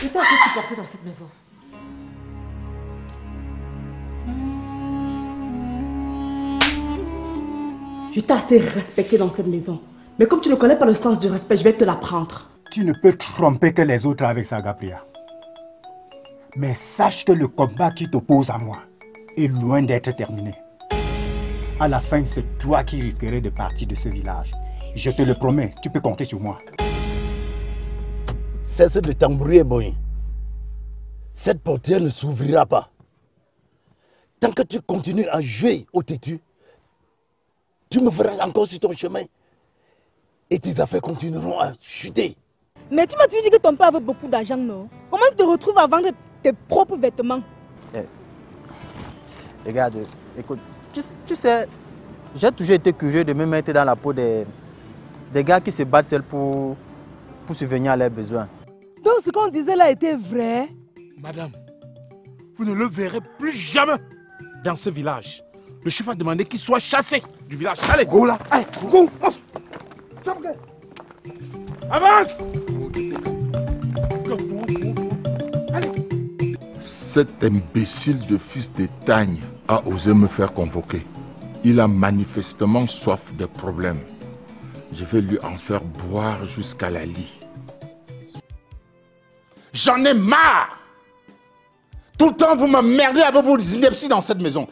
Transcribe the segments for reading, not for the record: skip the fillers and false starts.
Je t'ai assez supporté dans cette maison. Je t'ai assez respecté dans cette maison. Mais comme tu ne connais pas le sens du respect, je vais te l'apprendre. Tu ne peux tromper que les autres avec ça, Gabriel. Mais sache que le combat qui t'oppose à moi est loin d'être terminé. À la fin, c'est toi qui risquerais de partir de ce village. Je te le promets, tu peux compter sur moi. Cesse de t'embrouiller, Moïse. Cette portière ne s'ouvrira pas. Tant que tu continues à jouer au têtu, tu me feras encore sur ton chemin. Et tes affaires continueront à chuter. Mais tu m'as toujours dit que ton père avait beaucoup d'argent, non? Comment tu te retrouves à vendre tes propres vêtements? Regarde, écoute, tu sais, j'ai toujours été curieux de me mettre dans la peau des gars qui se battent seuls pour subvenir à leurs besoins. Donc ce qu'on disait là était vrai? Madame, vous ne le verrez plus jamais dans ce village. Le chef a demandé qu'il soit chassé du village. Allez, go là, allez, go. Avance. Allez. Cet imbécile de fils de Tagne a osé me faire convoquer. Il a manifestement soif de problèmes. Je vais lui en faire boire jusqu'à la lie. J'en ai marre. Tout le temps, vous m'emmerdez avec vos inepties dans cette maison.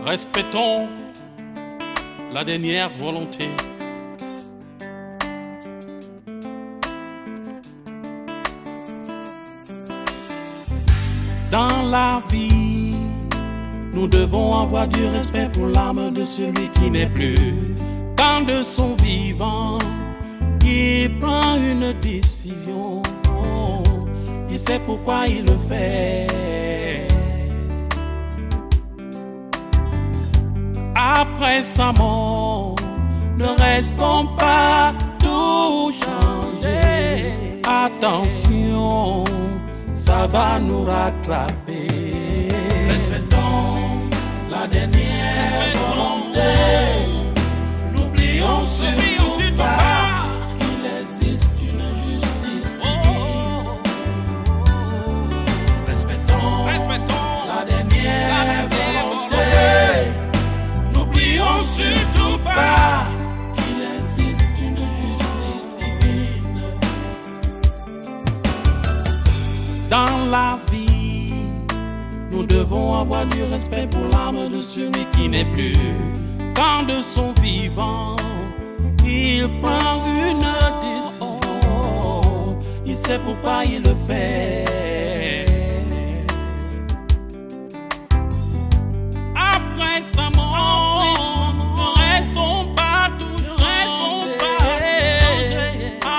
Respectons la dernière volonté. Dans la vie, nous devons avoir du respect pour l'âme de celui qui n'est plus. Quand de son vivant, il prend une décision, il sait pourquoi il le fait. Après sa mort, ne restons pas tout changer. Attention, ça va nous rattraper. Respectons la dernière volonté. N'oublions surtout pas qu'il existe une justice divine. Respectons la dernière volonté. N'oublions surtout pas qu'il existe une justice divine. Dans la vie, nous devons avoir du respect pour l'âme de celui qui n'est plus. Quand de son vivant, il prend une décision, il sait pourquoi il le fait. Après sa mort, ne restons pas toujours.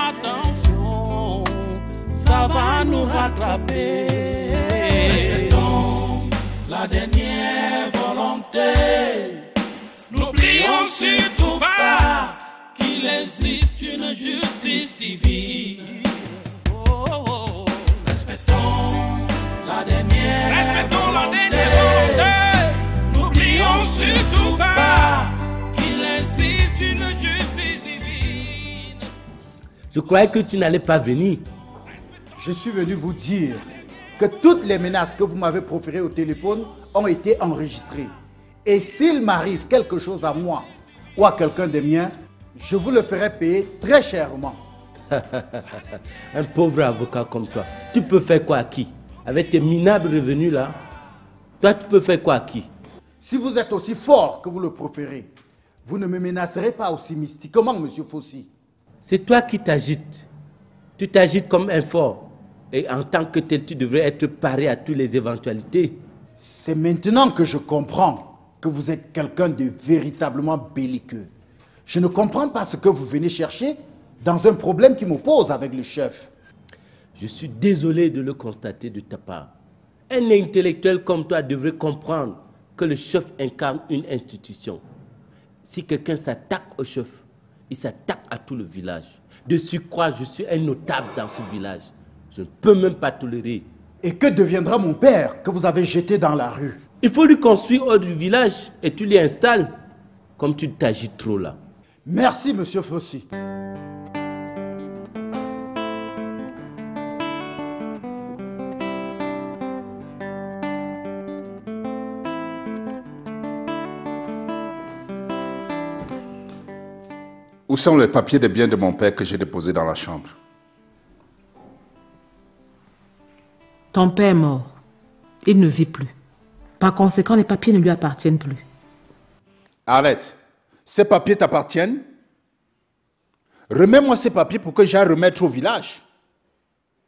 Attention, ça va nous rattraper. Respectons la dernière volonté. N'oublions surtout pas qu'il existe une justice divine. Respectons la dernière volonté. N'oublions surtout pas qu'il existe une justice divine. Je croyais que tu n'allais pas venir. Je suis venu vous dire que toutes les menaces que vous m'avez proférées au téléphone ont été enregistrées. Et s'il m'arrive quelque chose à moi ou à quelqu'un de mien, je vous le ferai payer très chèrement. Un pauvre avocat comme toi, tu peux faire quoi à qui? Avec tes minables revenus là, toi tu peux faire quoi à qui? Si vous êtes aussi fort que vous le proférez, vous ne me menacerez pas aussi mystiquement, monsieur Fossi. C'est toi qui t'agites. Tu t'agites comme un fort. Et en tant que tel, tu devrais être paré à toutes les éventualités. C'est maintenant que je comprends que vous êtes quelqu'un de véritablement belliqueux. Je ne comprends pas ce que vous venez chercher dans un problème qui m'oppose avec le chef. Je suis désolé de le constater de ta part. Un intellectuel comme toi devrait comprendre que le chef incarne une institution. Si quelqu'un s'attaque au chef, il s'attaque à tout le village. De surcroît, je suis un notable dans ce village. Je ne peux même pas tolérer. Et que deviendra mon père que vous avez jeté dans la rue? Il faut lui construire hors du village et tu l'y installes. Comme tu t'agites trop là. Merci, monsieur Fossi. Où sont les papiers des biens de mon père que j'ai déposés dans la chambre? Ton père est mort. Il ne vit plus. Par conséquent, les papiers ne lui appartiennent plus. Arrête. Ces papiers t'appartiennent? Remets-moi ces papiers pour que j'aille remettre au village.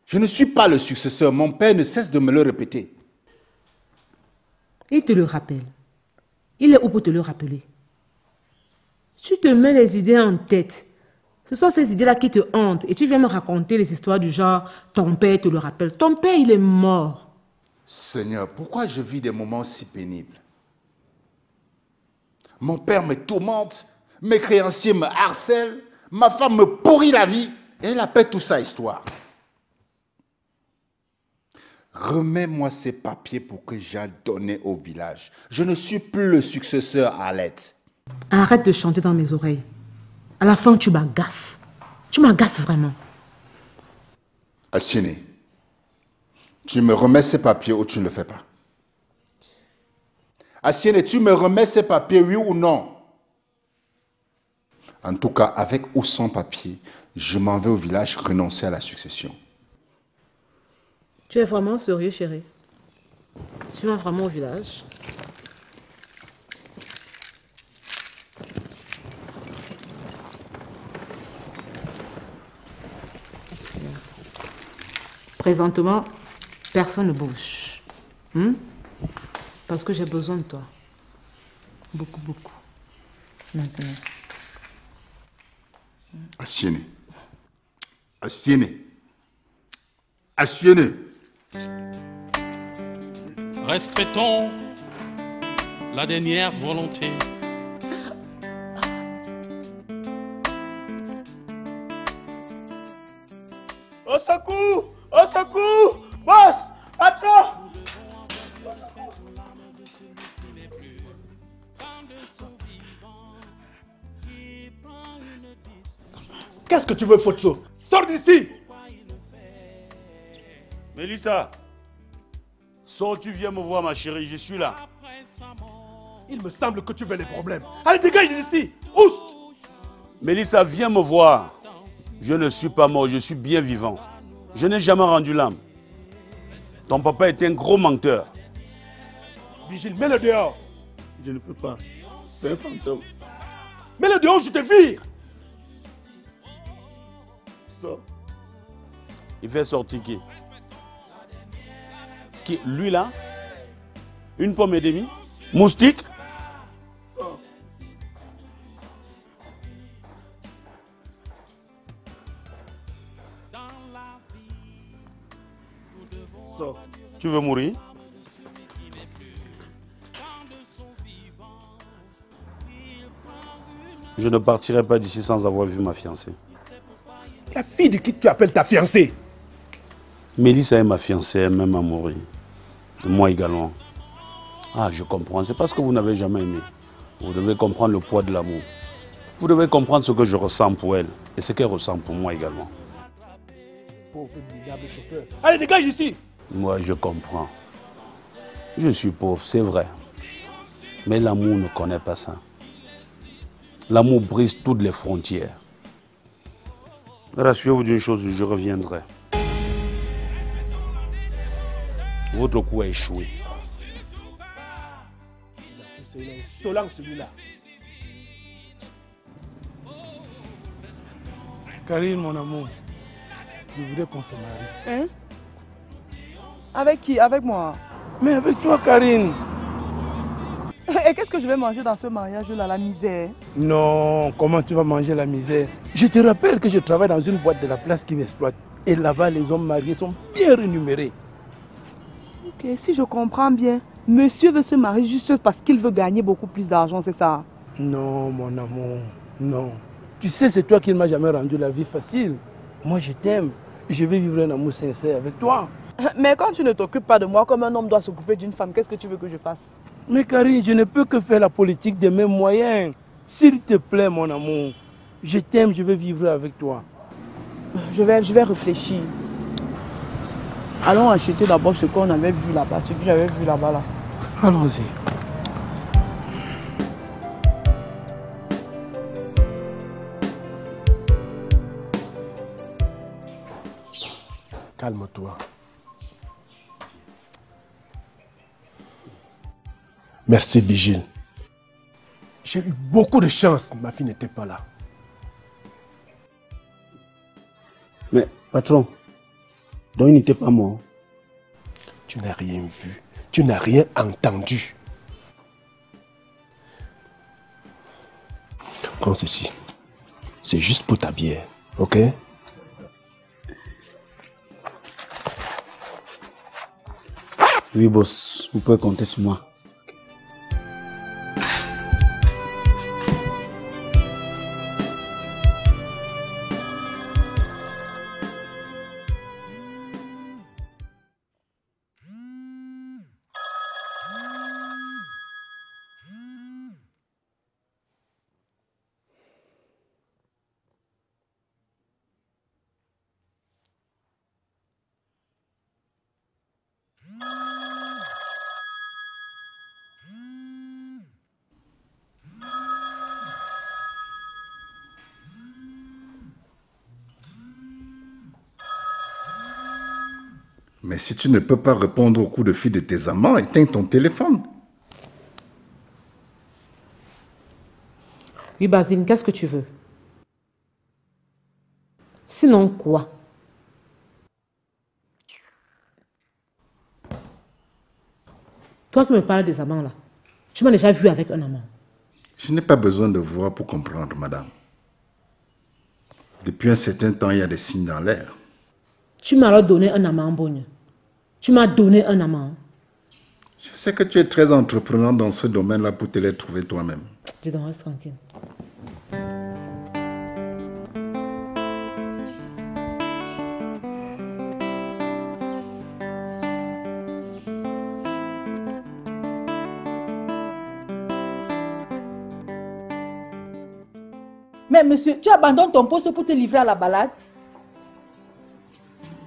Je ne suis pas le successeur. Mon père ne cesse de me le répéter. Il te le rappelle. Il est où pour te le rappeler? Tu te mets les idées en tête. Ce sont ces idées-là qui te hantent. Et tu viens me raconter les histoires du genre « ton père te le rappelle ». Ton père, il est mort. Seigneur, pourquoi je vis des moments si pénibles? Mon père me tourmente, mes créanciers me harcèlent, ma femme me pourrit la vie. Et elle appelle tout ça histoire. Remets-moi ces papiers pour que j'aille donner au village. Je ne suis plus le successeur Arlette. Arrête de chanter dans mes oreilles. À la fin, tu m'agaces. Tu m'agaces vraiment. Assiene, tu me remets ces papiers ou tu ne le fais pas? Assiene, tu me remets ces papiers, oui ou non? En tout cas, avec ou sans papier, je m'en vais au village renoncer à la succession. Tu es vraiment sérieux, chérie? Tu vas vraiment au village? Présentement, personne ne bouge. Parce que j'ai besoin de toi. Beaucoup, beaucoup. Maintenant. Assiene. Assiene. Assiene. Respectons la dernière volonté. Au secours! Au secours! Boss! Patron! Qu'est-ce que tu veux, Fotso? Sors d'ici! Mélissa, sors, tu viens me voir, ma chérie, je suis là. Il me semble que tu veux les problèmes. Allez, dégage d'ici! Oust! Mélissa, viens me voir. Je ne suis pas mort, je suis bien vivant. Je n'ai jamais rendu l'âme. Ton papa est un gros menteur. Vigile, mets-le dehors. Je ne peux pas. C'est un fantôme. Mets-le dehors, je te vire. Sors. Il fait sortir qui? Qui? Lui là? Une pomme et demie? Moustique? Sors. Sors. Tu veux mourir? Je ne partirai pas d'ici sans avoir vu ma fiancée. La fille de qui tu appelles ta fiancée? Mélissa est ma fiancée, elle m'aime à mourir. Moi également. Ah, je comprends. C'est parce que vous n'avez jamais aimé. Vous devez comprendre le poids de l'amour. Vous devez comprendre ce que je ressens pour elle et ce qu'elle ressent pour moi également. Pauvre minable chauffeur. Allez, dégage ici! Moi, je comprends. Je suis pauvre, c'est vrai. Mais l'amour ne connaît pas ça. L'amour brise toutes les frontières. Rassurez-vous d'une chose, je reviendrai. Votre coup a échoué. C'est insolent celui-là. Karine, mon amour, je voudrais qu'on se marie. Hein? Avec qui? Avec moi? Mais avec toi, Karine. Et qu'est-ce que je vais manger dans ce mariage-là, la misère? Non, comment tu vas manger la misère? Je te rappelle que je travaille dans une boîte de la place qui m'exploite. Et là-bas, les hommes mariés sont bien rémunérés. Ok, si je comprends bien, monsieur veut se marier juste parce qu'il veut gagner beaucoup plus d'argent, c'est ça? Non, mon amour, non. Tu sais, c'est toi qui ne m'as jamais rendu la vie facile. Moi, je t'aime et je vais vivre un amour sincère avec toi. Mais quand tu ne t'occupes pas de moi comme un homme doit s'occuper d'une femme, qu'est-ce que tu veux que je fasse? Mais Karine, je ne peux que faire la politique de mes moyens. S'il te plaît, mon amour, je t'aime, je vais vivre avec toi. Je vais réfléchir. Allons acheter d'abord ce qu'on avait vu là-bas, ce que j'avais vu là-bas. Là. Allons-y. Calme-toi. Merci, Vigile. J'ai eu beaucoup de chance, ma fille n'était pas là. Mais, patron, donc il n'était pas mort. Tu n'as rien vu, tu n'as rien entendu. Prends ceci. C'est juste pour ta bière, ok? Oui, boss, vous pouvez compter sur moi. Mais si tu ne peux pas répondre au coup de fil de tes amants, éteins ton téléphone. Oui, Basile, qu'est-ce que tu veux? Sinon quoi? Toi qui me parles des amants là, tu m'as déjà vu avec un amant. Je n'ai pas besoin de voir pour comprendre, madame. Depuis un certain temps, il y a des signes dans l'air. Tu m'as alors donné un amant, Bogne. Tu m'as donné un amant. Je sais que tu es très entreprenant dans ce domaine-là pour te les trouver toi-même. Dis donc, reste tranquille. Mais monsieur, tu abandonnes ton poste pour te livrer à la balade?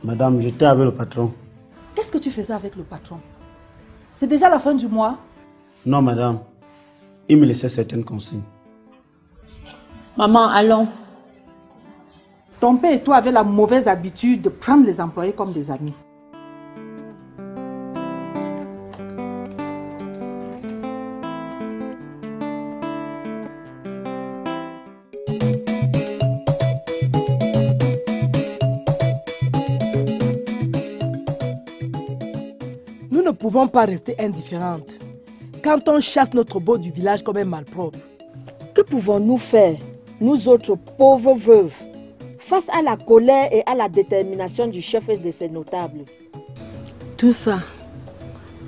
Madame, j'étais avec le patron. Qu'est-ce que tu faisais avec le patron? C'est déjà la fin du mois. Non, madame. Il me laissait certaines consignes. Maman, allons. Ton père et toi avez la mauvaise habitude de prendre les employés comme des amis. Nous ne pouvons pas rester indifférentes. Quand on chasse notre beau du village comme un malpropre. Que pouvons-nous faire, nous autres pauvres veuves, face à la colère et à la détermination du chef et de ses notables? Tout ça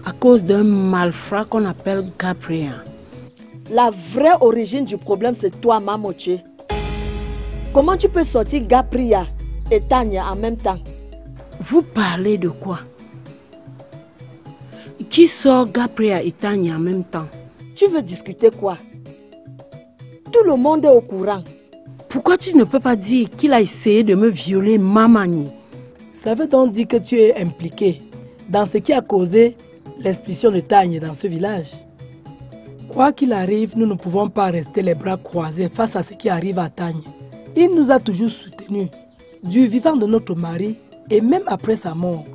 à cause d'un malfrat qu'on appelle Gabriel. La vraie origine du problème, c'est toi, Mamoche. Comment tu peux sortir Gabriel et Tanya en même temps? Vous parlez de quoi? Qui sort Gabriel et Tanya en même temps? Tu veux discuter quoi? Tout le monde est au courant. Pourquoi tu ne peux pas dire qu'il a essayé de me violer, Mamani? Ça veut donc dire que tu es impliqué dans ce qui a causé l'expulsion de Tanya dans ce village. Quoi qu'il arrive, nous ne pouvons pas rester les bras croisés face à ce qui arrive à Tanya. Il nous a toujours soutenus, du vivant de notre mari et même après sa mort.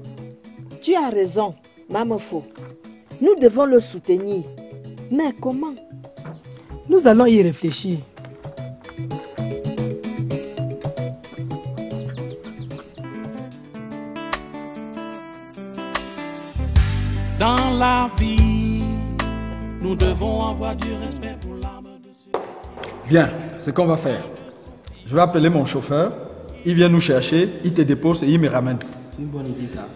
Tu as raison, Mamofo. Nous devons le soutenir. Mais comment? Nous allons y réfléchir. Dans la vie, nous devons avoir du respect pour l'âme de ceux. Bien, c'est ce qu'on va faire. Je vais appeler mon chauffeur. Il vient nous chercher, il te dépose et il me ramène. C'est une bonne idée, là.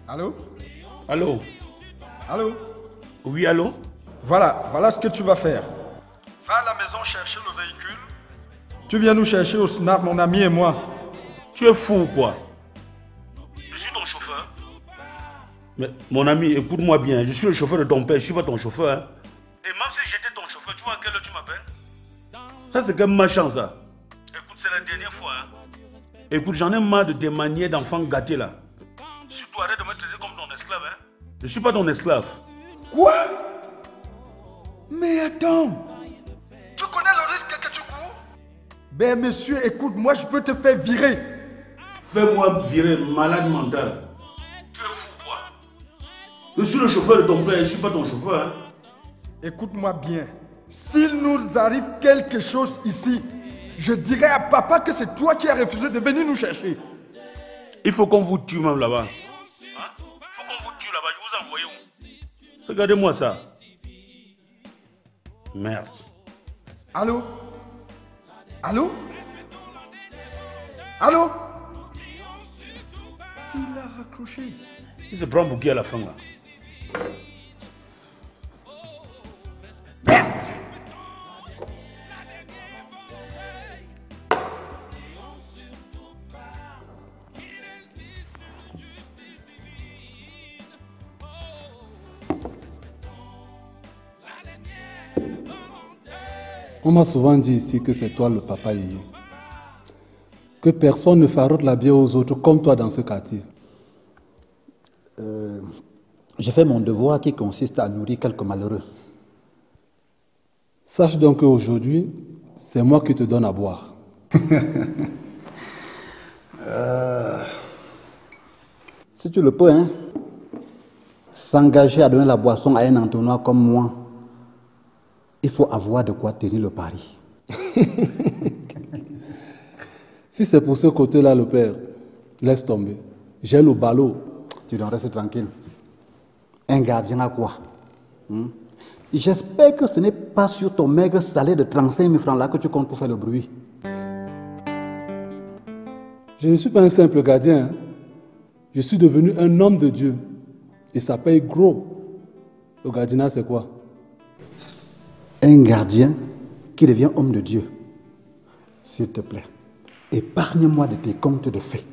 Allô? Allô? Allô? Oui, allô? Voilà ce que tu vas faire. Va à la maison chercher le véhicule. Tu viens nous chercher au SNAP, mon ami et moi. Tu es fou ou quoi? Je suis ton chauffeur. Mais mon ami, écoute-moi bien, je suis le chauffeur de ton père, je ne suis pas ton chauffeur. Hein. Et même si j'étais ton chauffeur, tu vois à quelle heure tu m'appelles? Ça c'est comme ma chance. Hein. Écoute, c'est la dernière fois. Hein. Écoute, j'en ai marre de tes manières d'enfant gâté là. Surtout arrête de me traiter comme ton esclave. Hein. Je ne suis pas ton esclave. Quoi? Mais attends. Tu connais le risque que tu cours? Ben monsieur, écoute, moi je peux te faire virer. Fais-moi virer, malade mental. Tu es fou quoi? Je suis le chauffeur de ton père, je ne suis pas ton chauffeur. Hein. Écoute-moi bien. S'il nous arrive quelque chose ici, je dirai à papa que c'est toi qui as refusé de venir nous chercher. Il faut qu'on vous tue même là-bas. Hein? Il faut qu'on vous tue là-bas, je vous envoie où? Regardez-moi ça. Merde. Allô? Allô? Allô? Il a raccroché. Il se prend pour qui à la fin là? Merde! On m'a souvent dit ici que c'est toi le papa Yéyé. Que personne ne farote la bière aux autres comme toi dans ce quartier. J'ai fait mon devoir qui consiste à nourrir quelques malheureux. Sache donc qu'aujourd'hui, c'est moi qui te donne à boire. Si tu le peux, hein, s'engager à donner la boisson à un entonnoir comme moi, il faut avoir de quoi tenir le pari. Si c'est pour ce côté-là, le père, laisse tomber. J'ai le ballot. Tu dois rester tranquille. Un gardien à quoi? J'espère que ce n'est pas sur ton maigre salaire de 35 000 francs là que tu comptes pour faire le bruit. Je ne suis pas un simple gardien. Hein. Je suis devenu un homme de Dieu. Et ça paye gros. Le gardiennat, c'est quoi? Un gardien qui devient homme de Dieu. S'il te plaît, épargne-moi de tes contes de fées.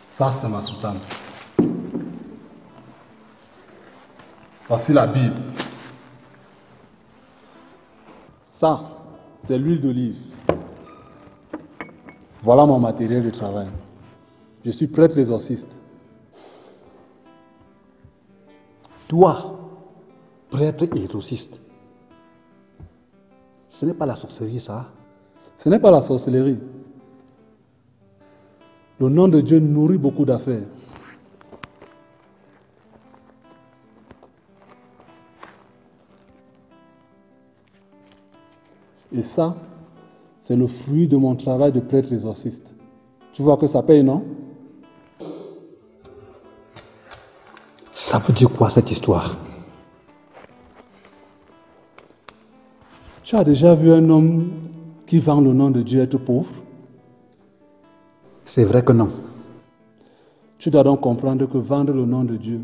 Ça, c'est ma soutane. Voici la Bible. Ça, c'est l'huile d'olive. Voilà mon matériel de travail. Je suis prêtre exorciste. Toi, prêtre exorciste, ce n'est pas la sorcellerie, ça? Ce n'est pas la sorcellerie. Le nom de Dieu nourrit beaucoup d'affaires. Et ça, c'est le fruit de mon travail de prêtre exorciste. Tu vois que ça paye, non? Ça veut dire quoi cette histoire? Tu as déjà vu un homme qui vend le nom de Dieu être pauvre? C'est vrai que non. Tu dois donc comprendre que vendre le nom de Dieu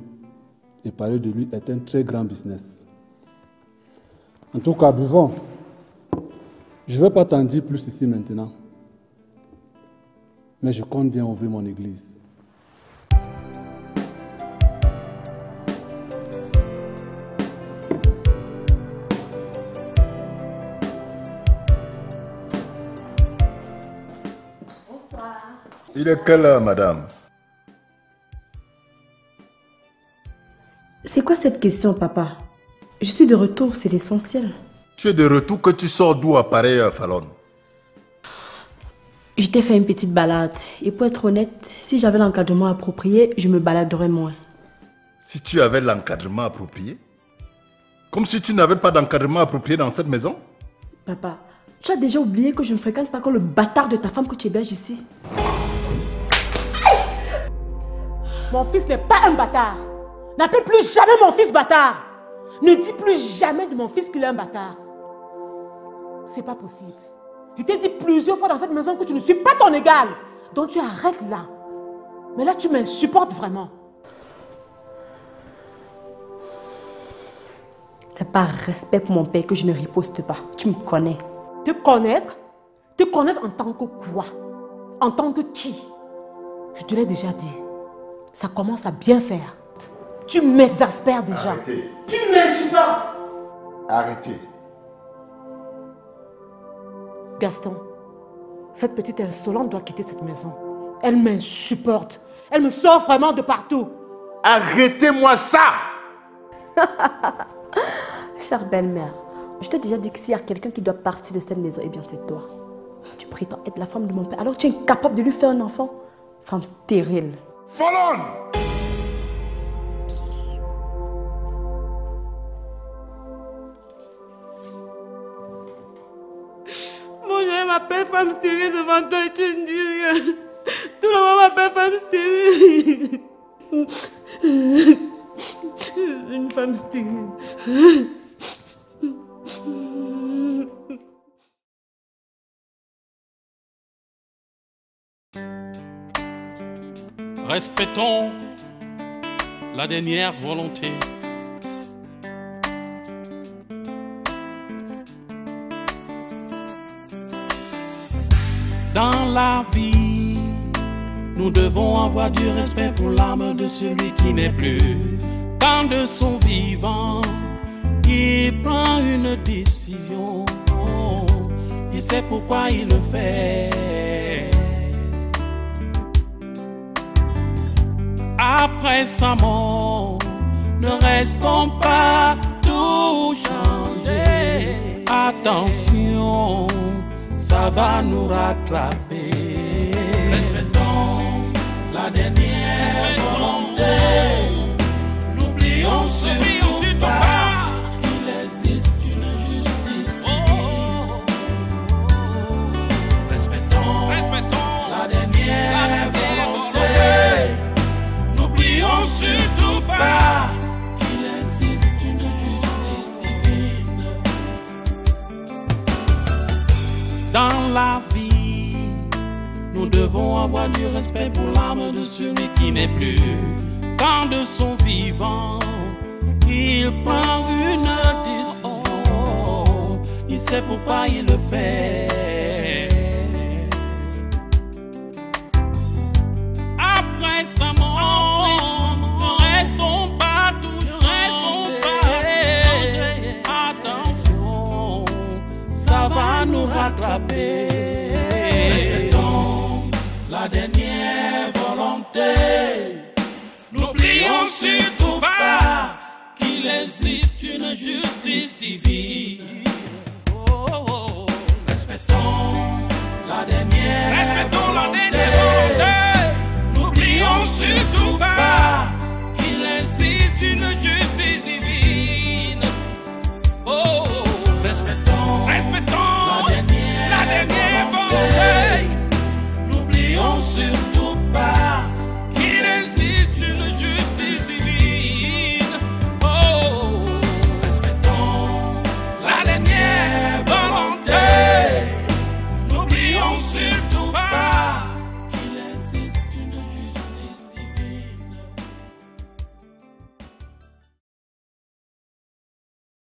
et parler de lui est un très grand business. En tout cas, buvons. Je ne vais pas t'en dire plus ici maintenant. Mais je compte bien ouvrir mon église. Il est quelle heure, madame? C'est quoi cette question, papa? Je suis de retour, c'est l'essentiel. Tu es de retour, que tu sors d'où à pareille heure, Fallon? Je t'ai fait une petite balade. Et pour être honnête, si j'avais l'encadrement approprié, je me baladerais moins. Si tu avais l'encadrement approprié? Comme si tu n'avais pas d'encadrement approprié dans cette maison? Papa, tu as déjà oublié que je ne fréquente pas que le bâtard de ta femme que tu héberges ici. Mon fils n'est pas un bâtard. N'appelle plus jamais mon fils bâtard. Ne dis plus jamais de mon fils qu'il est un bâtard. C'est pas possible. Je t'ai dit plusieurs fois dans cette maison que tu ne suis pas ton égal. Donc tu arrêtes là. Mais là, tu m'insupportes vraiment. C'est par respect pour mon père que je ne riposte pas. Tu me connais. Te connaître? Te connaître en tant que quoi? En tant que qui? Je te l'ai déjà dit. Ça commence à bien faire. Tu m'exaspères déjà. Arrêtez. Tu m'insupportes. Arrêtez. Gaston, cette petite insolente doit quitter cette maison. Elle m'insupporte. Elle me sort vraiment de partout. Arrêtez-moi ça! Chère belle-mère, je t'ai déjà dit que s'il y a quelqu'un qui doit partir de cette maison, eh bien c'est toi. Tu prétends être la femme de mon père, alors tu es incapable de lui faire un enfant. Femme stérile. Folon! Mon Dieu m'appelle femme stérile devant toi et tu ne dis rien. Tout le monde m'appelle femme stérile. Une femme stérile. Respectons la dernière volonté. Dans la vie, nous devons avoir du respect pour l'âme de celui qui n'est plus. Quand de son vivant, il prend une décision, il sait pourquoi il le fait. Après sa mort, ne restons pas tout changer. Attention, ça va nous rattraper. Respectons la dernière volonté. N'oublions surtout pas qu'il existe une justice divine. Respectons la dernière volonté. N'oublions surtout pas qu'il existe une justice divine. Dans la vie, nous devons avoir du respect pour l'âme de celui qui n'est plus. Quand de son vivant, il prend une décision, il sait pourquoi il le fait. Après sa mort, ne restons pas tous changer. Attention, ça va nous rattraper. Respectons la dernière volonté. N'oublions surtout pas qu'il existe une justice divine.